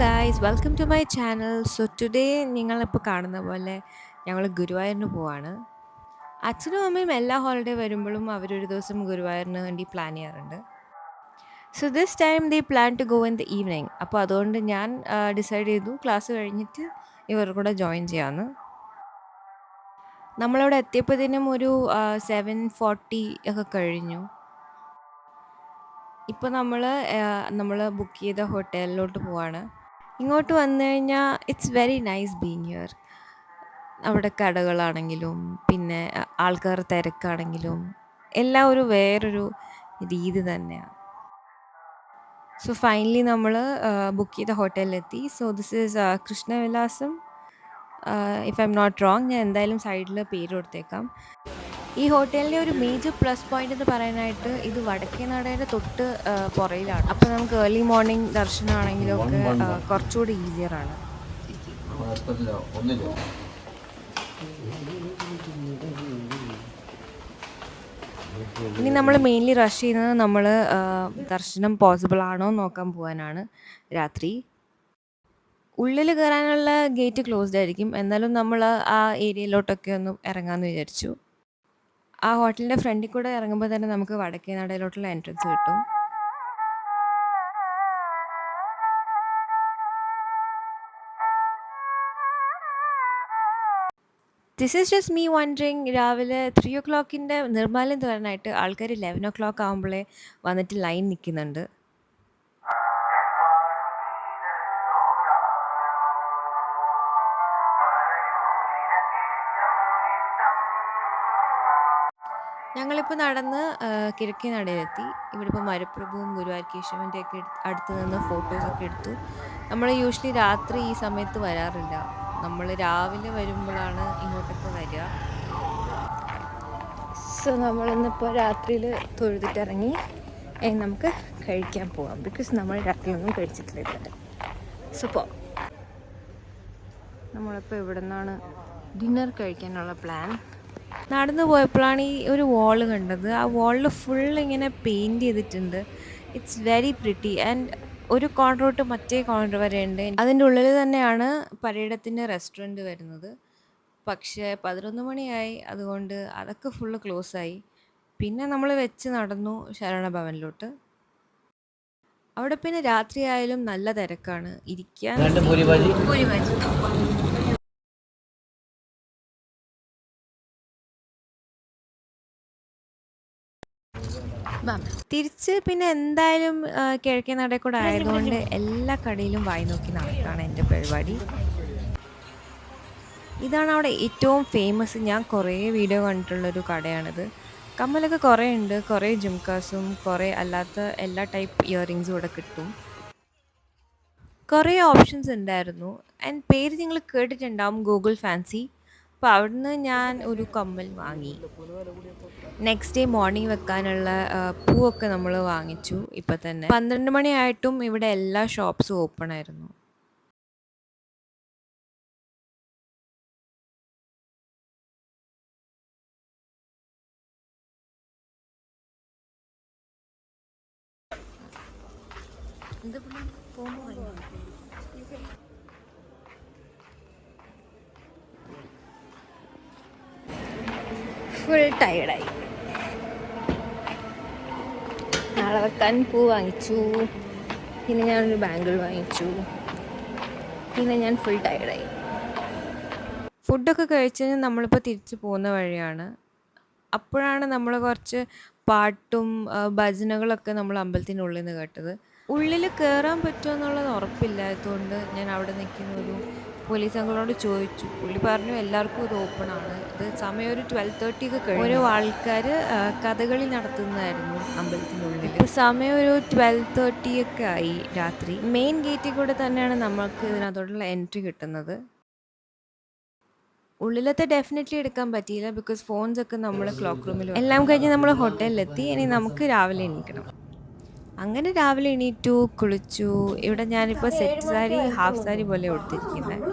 Guys welcome to my channel. So today നിങ്ങളിപ്പോൾ കാണുന്ന പോലെ ഞങ്ങൾ ഗുരുവായൂരിന് പോവാണ്. അച്ഛനും അമ്മയും എല്ലാ ഹോളിഡേ വരുമ്പോഴും അവരൊരു ദിവസം ഗുരുവായൂരിന് വേണ്ടി പ്ലാൻ ചെയ്യാറുണ്ട്. So this time they plan to go in the evening. അപ്പോൾ അതുകൊണ്ട് ഞാൻ ഡിസൈഡ് ചെയ്തു ക്ലാസ് കഴിഞ്ഞിട്ട് ഇവർ കൂടെ ജോയിൻ ചെയ്യാമെന്ന്. നമ്മളവിടെ എത്തിയപ്പോഴത്തേനും ഒരു 7:40 ഒക്കെ കഴിഞ്ഞു. ഇപ്പോൾ നമ്മൾ ബുക്ക് ചെയ്ത ഹോട്ടലിലോട്ട് പോവാണ്. ഇങ്ങോട്ട് വന്നു കഴിഞ്ഞാൽ it's very nice being here. അവിടെ കടകളാണെങ്കിലും പിന്നെ ആൾക്കാർ തിരക്കാണെങ്കിലും എല്ലാം ഒരു വേറൊരു രീതി തന്നെയാണ്. സോ ഫൈനലി നമ്മൾ ബുക്ക് ചെയ്ത ഹോട്ടലിലെത്തി. So this is Krishnavilasam. If I am not wrong, ഞാൻ എന്തായാലും സൈഡിൽ പേര് കൊടുത്തേക്കാം. ഈ ഹോട്ടലിൻ്റെ ഒരു മേജർ പ്ലസ് പോയിന്റ് എന്ന് പറയാനായിട്ട് ഇത് വടക്കേനടയുടെ തൊട്ട് പുറയിലാണ്. അപ്പോൾ നമുക്ക് ഏർലി മോർണിംഗ് ദർശനമാണെങ്കിലും ഒക്കെ കുറച്ചുകൂടി ഈസിയറാണ്. ഇനി നമ്മൾ മെയിൻലി റഷ് ചെയ്യുന്നത് നമ്മൾ ദർശനം പോസിബിൾ ആണോ നോക്കാൻ പോകാനാണ് രാത്രി. ഉള്ളിൽ കയറാനുള്ള ഗേറ്റ് ക്ലോസ്ഡ് ആയിരിക്കും, എന്നാലും നമ്മൾ ആ ഏരിയയിലോട്ടൊക്കെ ഒന്ന് ഇറങ്ങാമെന്ന് വിചാരിച്ചു. ആ ഹോട്ടലിൻ്റെ ഫ്രണ്ടിൽ കൂടെ ഇറങ്ങുമ്പോൾ തന്നെ നമുക്ക് വടക്കേ നടയിലോട്ടുള്ള എൻട്രൻസ് കിട്ടും. This is just me wondering. രാവിലെ 3 o'clock നിർമ്മാല്യം തോരാനായിട്ട് ആൾക്കാർ 11 o'clock ആകുമ്പോഴേ വന്നിട്ട് ലൈൻ നിൽക്കുന്നുണ്ട്. ഞങ്ങളിപ്പോൾ നടന്ന് കിഴക്കേ നടയിലെത്തി. ഇവിടെ ഇപ്പോൾ മരപ്രഭുവും ഗുരുവായൂർ കേശവൻ്റെ ഒക്കെ അടുത്ത് നിന്ന് ഫോട്ടോസൊക്കെ എടുത്തു. നമ്മൾ യൂഷ്വലി രാത്രി ഈ സമയത്ത് വരാറില്ല, നമ്മൾ രാവിലെ വരുമ്പോഴാണ് ഇങ്ങോട്ടൊക്കെ വരിക. സോ നമ്മളിന്നിപ്പോൾ രാത്രിയിൽ തൊഴുതിട്ടിറങ്ങി നമുക്ക് കഴിക്കാൻ പോവാം. ബിക്കോസ് നമ്മൾ രാത്രിയൊന്നും കഴിച്ചിട്ടില്ല ഇതുവരെ. സോ നമ്മളിപ്പോൾ ഇവിടെ നിന്നാണ് ഡിന്നർ കഴിക്കാനുള്ള പ്ലാൻ. നടന്നു പോയപ്പോഴാണ് ഈ ഒരു വാള് കണ്ടത്. ആ വാളിൽ ഫുൾ ഇങ്ങനെ പെയിൻറ് ചെയ്തിട്ടുണ്ട്. It's very pretty. ആൻഡ് ഒരു കോർണർ തൊട്ട് മറ്റേ കോർണർ വരെ ഉണ്ട്. അതിൻ്റെ ഉള്ളിൽ തന്നെയാണ് പരേഡത്തിൻ്റെ റെസ്റ്റോറൻറ്റ് വരുന്നത്. പക്ഷേ 11 മണിയായി, അതുകൊണ്ട് അതൊക്കെ ഫുള്ള് ക്ലോസ് ആയി. പിന്നെ നമ്മൾ വെച്ച് നടന്നു ശരവണഭവനിലോട്ട്. അവിടെ പിന്നെ രാത്രിയായാലും നല്ല തിരക്കാണ്. ഇരിക്കാൻ തിരിച്ച് പിന്നെ എന്തായാലും കിഴക്കേ നടയിൽ കൂടെ ആയതുകൊണ്ട് എല്ലാ കടയിലും വായി നോക്കി നടക്കുകയാണ് എൻ്റെ പരിപാടി. ഇതാണ് അവിടെ ഏറ്റവും ഫേമസ്. ഞാൻ കുറേ വീഡിയോ കണ്ടിട്ടുള്ളൊരു കടയാണിത്. കമ്മലൊക്കെ കുറേ ഉണ്ട്, കുറേ ജുംക്കാസും കുറേ അല്ലാത്ത എല്ലാ ടൈപ്പ് ഇയറിങ്സും ഇവിടെ കിട്ടും. കുറേ ഓപ്ഷൻസ് ഉണ്ടായിരുന്നു. ആൻഡ് പേര് നിങ്ങൾ കേട്ടിട്ടുണ്ടാവും, ഗൂഗിൾ ഫാൻസി. അപ്പോൾ അവിടുന്ന് ഞാൻ ഒരു കമ്മൽ വാങ്ങി. നെക്സ്റ്റ് ഡേ മോർണിംഗ് വെക്കാനുള്ള പൂവൊക്കെ നമ്മൾ വാങ്ങിച്ചു. ഇപ്പം തന്നെ 12 മണിയായിട്ടും ഇവിടെ എല്ലാ ഷോപ്സും ഓപ്പൺ ആയിരുന്നു. ഫുൾ ടയർഡായി. നാളെ വെക്കാൻ പൂ വാങ്ങിച്ചു, പിന്നെ ഞാനൊരു ബാംഗിൾ വാങ്ങിച്ചു, പിന്നെ ഞാൻ ഫുൾ ടയർഡായി. ഫുഡൊക്കെ കഴിച്ച് നമ്മളിപ്പോൾ തിരിച്ചു പോകുന്ന വഴിയാണ്. അപ്പോഴാണ് നമ്മൾ കുറച്ച് പാട്ടും ഭജനകളൊക്കെ നമ്മൾ അമ്പലത്തിനുള്ളിൽ നിന്ന് കേട്ടത്. ഉള്ളിൽ കയറാൻ പറ്റുമോ എന്നുള്ളത് ഉറപ്പില്ലാത്തതുകൊണ്ട് ഞാൻ അവിടെ നിൽക്കുന്ന ഒരു പോലീസ് അങ്കിളിനോട് ചോദിച്ചു. പുള്ളി പറഞ്ഞു എല്ലാവർക്കും ഇത് ഓപ്പൺ ആണ്. ഇത് സമയം ഒരു 12:30 ഒക്കെ കഴിഞ്ഞു. ഓരോ ആൾക്കാർ കഥകളി നടത്തുന്നതായിരുന്നു അമ്പലത്തിനുള്ളിൽ. സമയം ഒരു 12:30 ഒക്കെ ആയി രാത്രി. മെയിൻ ഗേറ്റിൽ കൂടെ തന്നെയാണ് നമുക്ക് ഇതിനകത്തോട്ടുള്ള എൻട്രി കിട്ടുന്നത്. ഉള്ളിലത്തെ ഡെഫിനറ്റ്ലി എടുക്കാൻ പറ്റിയില്ല, ബിക്കോസ് ഫോൺസ് ഒക്കെ നമ്മൾ ക്ലോക്ക് റൂമിൽ എല്ലാം കഴിഞ്ഞ് നമ്മൾ ഹോട്ടലിലെത്തി. ഇനി നമുക്ക് രാവിലെ എണീക്കണം. അങ്ങനെ രാവിലെ എണീറ്റു, കുളിച്ചു. ഇവിടെ ഞാനിപ്പോൾ സെറ്റ് സാരി ഹാഫ് സാരി പോലെ ഉടുത്തിരിക്കുന്നത്.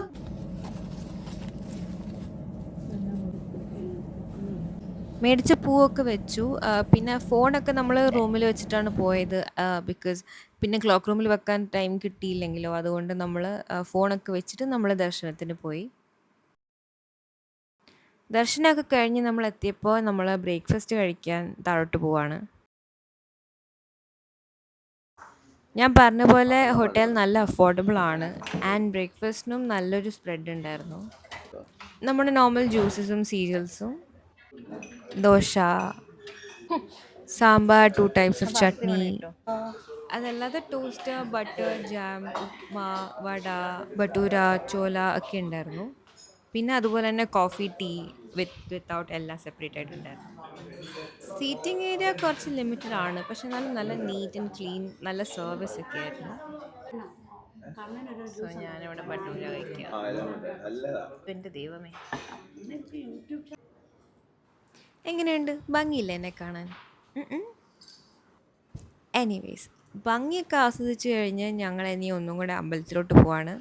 മേടിച്ച പൂവൊക്കെ വെച്ചു. പിന്നെ ഫോണൊക്കെ നമ്മൾ റൂമിൽ വെച്ചിട്ടാണ് പോയത്. ബിക്കോസ് പിന്നെ ക്ലോക്ക് റൂമിൽ വെക്കാൻ ടൈം കിട്ടിയില്ലെങ്കിലോ, അതുകൊണ്ട് നമ്മൾ ഫോണൊക്കെ വെച്ചിട്ട് നമ്മൾ ദർശനത്തിന് പോയി. ദർശനമൊക്കെ കഴിഞ്ഞ് നമ്മൾ എത്തിയപ്പോൾ നമ്മൾ ബ്രേക്ക്ഫാസ്റ്റ് കഴിക്കാൻ താഴോട്ട് പോവാണ്. ഞാൻ പറഞ്ഞ പോലെ ഹോട്ടൽ നല്ല അഫോർഡബിൾ ആണ്. ആൻഡ് ബ്രേക്ക്ഫാസ്റ്റിനും നല്ലൊരു സ്പ്രെഡ് ഉണ്ടായിരുന്നു. നമ്മുടെ നോർമൽ ജ്യൂസസും സീരിയൽസും, ദോശ, സാമ്പാർ, 2 ടൈപ്സ് ഓഫ് ചട്നി, അതല്ലാതെ toast, butter, jam, upma, vada, bhatura, chole ഒക്കെ ഉണ്ടായിരുന്നു. പിന്നെ അതുപോലെ തന്നെ കോഫി, ടീ വിത്തൗട്ട് എല്ലാം സെപ്പറേറ്റ് ആയിട്ടുണ്ടായിരുന്നു. സീറ്റിംഗ് ഏരിയ കുറച്ച് ലിമിറ്റഡ് ആണ്, പക്ഷെ എന്നാലും നല്ല നീറ്റ് ആൻഡ് ക്ലീൻ, നല്ല സർവീസ് ഒക്കെ ആയിരുന്നു. സോ ഞാനിവിടെ ഭട്ടൂര കഴിക്കാം. എൻ്റെ ദൈവമേ, എങ്ങനെയുണ്ട്? ഭംഗിയില്ലേ എന്നെ കാണാൻ? എനിവേയ്സ്, ഭംഗിയൊക്കെ ആസ്വദിച്ച് കഴിഞ്ഞ് ഞങ്ങൾ ഇനി ഒന്നും കൂടെ അമ്പലത്തിലോട്ട് പോവാണ്.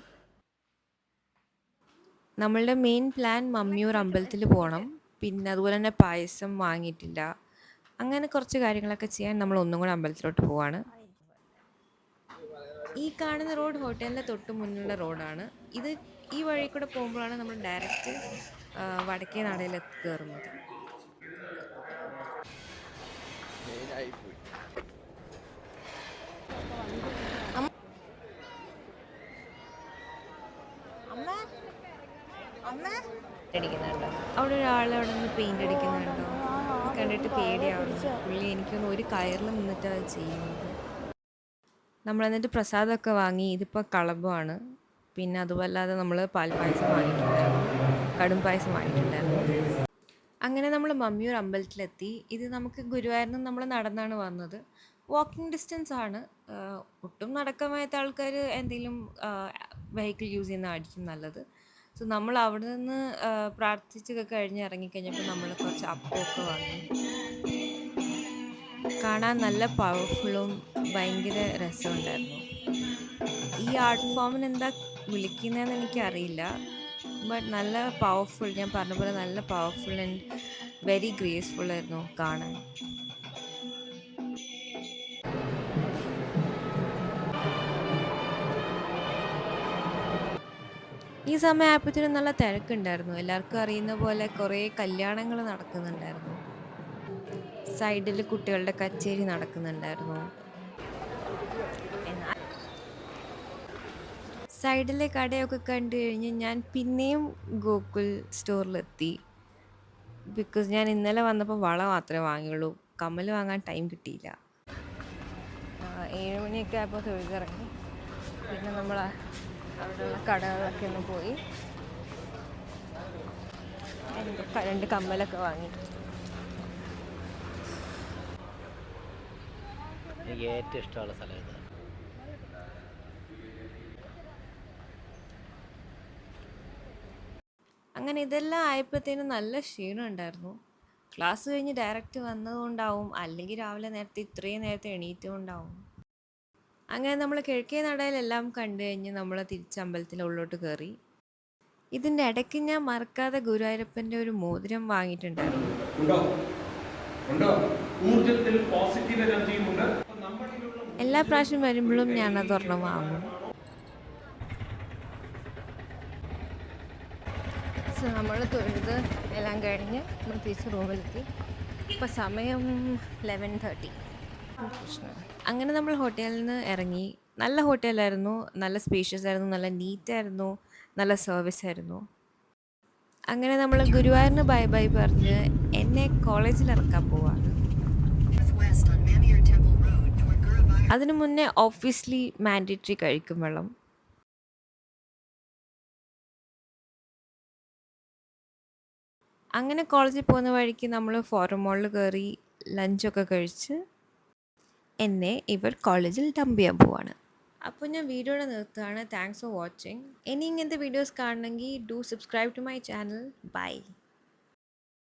നമ്മളുടെ മെയിൻ പ്ലാൻ മമ്മിയൂർ അമ്പലത്തിൽ പോകണം. പിന്നെ അതുപോലെ തന്നെ പായസം വാങ്ങിയിട്ടില്ല. അങ്ങനെ കുറച്ച് കാര്യങ്ങളൊക്കെ ചെയ്യാൻ നമ്മൾ ഒന്നും കൂടെ അമ്പലത്തിലോട്ട് പോവാണ്. ഈ കാണുന്ന റോഡ് ഹോട്ടലിൻ്റെ തൊട്ട് മുന്നിലുള്ള റോഡാണ്. ഈ വഴി കൂടെ പോകുമ്പോഴാണ് നമ്മൾ ഡയറക്റ്റ് വടക്കേ നടയിൽ കയറുന്നത്. അവിടെ ഒരാൾ അവിടെ നിന്ന് പെയിൻ്റ് അടിക്കുന്നുണ്ടോ? കണ്ടിട്ട് പേടിയാവുന്നു. പുള്ളി എനിക്കൊന്ന് ഒരു കയറിൽ നിന്നിട്ടാണ് അത് ചെയ്യുന്നത്. നമ്മൾ എന്നിട്ട് പ്രസാദമൊക്കെ വാങ്ങി. ഇതിപ്പോൾ കളഭമാണ്. പിന്നെ അതുമല്ലാതെ നമ്മൾ പാൽപ്പായസം വാങ്ങിയിട്ടുണ്ടായിരുന്നു, കടും പായസം വാങ്ങിയിട്ടുണ്ടായിരുന്നു. അങ്ങനെ നമ്മൾ മമ്മിയൂർ അമ്പലത്തിലെത്തി. ഇത് നമുക്ക് ഗുരുവായൂരിൽ നിന്ന് നമ്മൾ നടന്നാണ് വന്നത്. വാക്കിംഗ് ഡിസ്റ്റൻസ് ആണ്. ഒട്ടും നടക്കാൻ വയ്യാത്ത ആൾക്കാർ എന്തെങ്കിലും വെഹിക്കിൾ യൂസ് ചെയ്യുന്നതായിരിക്കും നല്ലത്. സോ നമ്മൾ അവിടെ നിന്ന് പ്രാർത്ഥിച്ചൊക്കെ കഴിഞ്ഞ് ഇറങ്ങിക്കഴിഞ്ഞപ്പോൾ നമ്മൾ കുറച്ച് അപ്പമൊക്കെ വാങ്ങി. കാണാൻ നല്ല പവർഫുള്ളും ഭയങ്കര രസമുണ്ടായിരുന്നു. ഈ ആർട്ട് ഫോമിന് എന്താ വിളിക്കുന്നതെന്ന് എനിക്കറിയില്ല. ബട്ട് നല്ല പവർഫുൾ, ഞാൻ പറഞ്ഞ പോലെ നല്ല പവർഫുൾ ആൻഡ് വെരി ഗ്രേസ്ഫുൾ ആയിരുന്നു കാണാൻ. ഈ സമയമായപ്പോഴത്തേനും നല്ല തിരക്കുണ്ടായിരുന്നു. എല്ലാവർക്കും അറിയുന്ന പോലെ കുറേ കല്യാണങ്ങൾ നടക്കുന്നുണ്ടായിരുന്നു. സൈഡിൽ കുട്ടികളുടെ കച്ചേരി നടക്കുന്നുണ്ടായിരുന്നു. സൈഡിലെ കടയൊക്കെ കണ്ടു കഴിഞ്ഞ് ഞാൻ പിന്നെയും ഗോകുൽ സ്റ്റോറിലെത്തി. ബിക്കോസ് ഞാൻ ഇന്നലെ വന്നപ്പോൾ വള മാത്രമേ വാങ്ങിയുള്ളൂ, കമ്മൽ വാങ്ങാൻ ടൈം കിട്ടിയില്ല. 7 മണിയൊക്കെ ആയപ്പോൾ തൊഴുതിറങ്ങി. പിന്നെ നമ്മൾ അവിടെയുള്ള കടകളിലൊക്കെ ഒന്ന് പോയി 2 കമ്മലൊക്കെ വാങ്ങി. എനിക്ക് ഏറ്റവും ഇഷ്ടമുള്ള സ്ഥലം ഇത്. അങ്ങനെ ഇതെല്ലാം ആയപ്പോഴത്തേനും നല്ല ക്ഷീണം ഉണ്ടായിരുന്നു. ക്ലാസ് കഴിഞ്ഞ് ഡയറക്റ്റ് വന്നതുകൊണ്ടാവും, അല്ലെങ്കിൽ രാവിലെ ഇത്രയും നേരത്തെ എണീറ്റുകൊണ്ടാവും. അങ്ങനെ നമ്മൾ കിഴക്കേ നടയിലെല്ലാം കണ്ടു കഴിഞ്ഞ് നമ്മൾ തിരിച്ച് അമ്പലത്തിൻ്റെ ഉള്ളിലോട്ട് കയറി. ഇതിൻ്റെ ഇടയ്ക്ക് ഞാൻ മറക്കാതെ ഗുരുവായൂരപ്പൻ്റെ ഒരു മോതിരം വാങ്ങിയിട്ടുണ്ടായിരുന്നു. എല്ലാ പ്രാവശ്യം വരുമ്പോഴും ഞാനത് ഒരെണ്ണം വാങ്ങും. സോ നമ്മൾ തൊഴുത് എല്ലാം കഴിഞ്ഞ് നമ്മൾ തിരിച്ച് റൂമിലെത്തി. ഇപ്പോൾ സമയം 11:30. അങ്ങനെ നമ്മൾ ഹോട്ടലിൽ നിന്ന് ഇറങ്ങി. നല്ല ഹോട്ടലായിരുന്നു, നല്ല സ്പേഷ്യസ് ആയിരുന്നു, നല്ല നീറ്റായിരുന്നു, നല്ല സർവീസ് ആയിരുന്നു. അങ്ങനെ നമ്മൾ ഗുരുവായൂരിന് ബൈ ബൈ പറഞ്ഞ് എന്നെ കോളേജിൽ ഇറക്കാൻ പോവാണ്. അതിനു മുന്നേ ഓബ്വിയസ്ലി മാൻഡേറ്ററി കഴിക്കും വെള്ളം. അങ്ങനെ കോളേജിൽ പോകുന്ന വഴിക്ക് നമ്മൾ ഫോറം മോളിൽ കയറി ലഞ്ചൊക്കെ കഴിച്ച് എന്നെ ഇവർ കോളേജിൽ ഡംപ് ചെയ്യാൻ പോവാണ്. അപ്പോൾ ഞാൻ വീഡിയോയുടെ നിർത്തുകയാണ്. Thanks for watching. ഇനി ഇങ്ങനത്തെ വീഡിയോസ് കാണണമെങ്കിൽ do subscribe to my channel. By.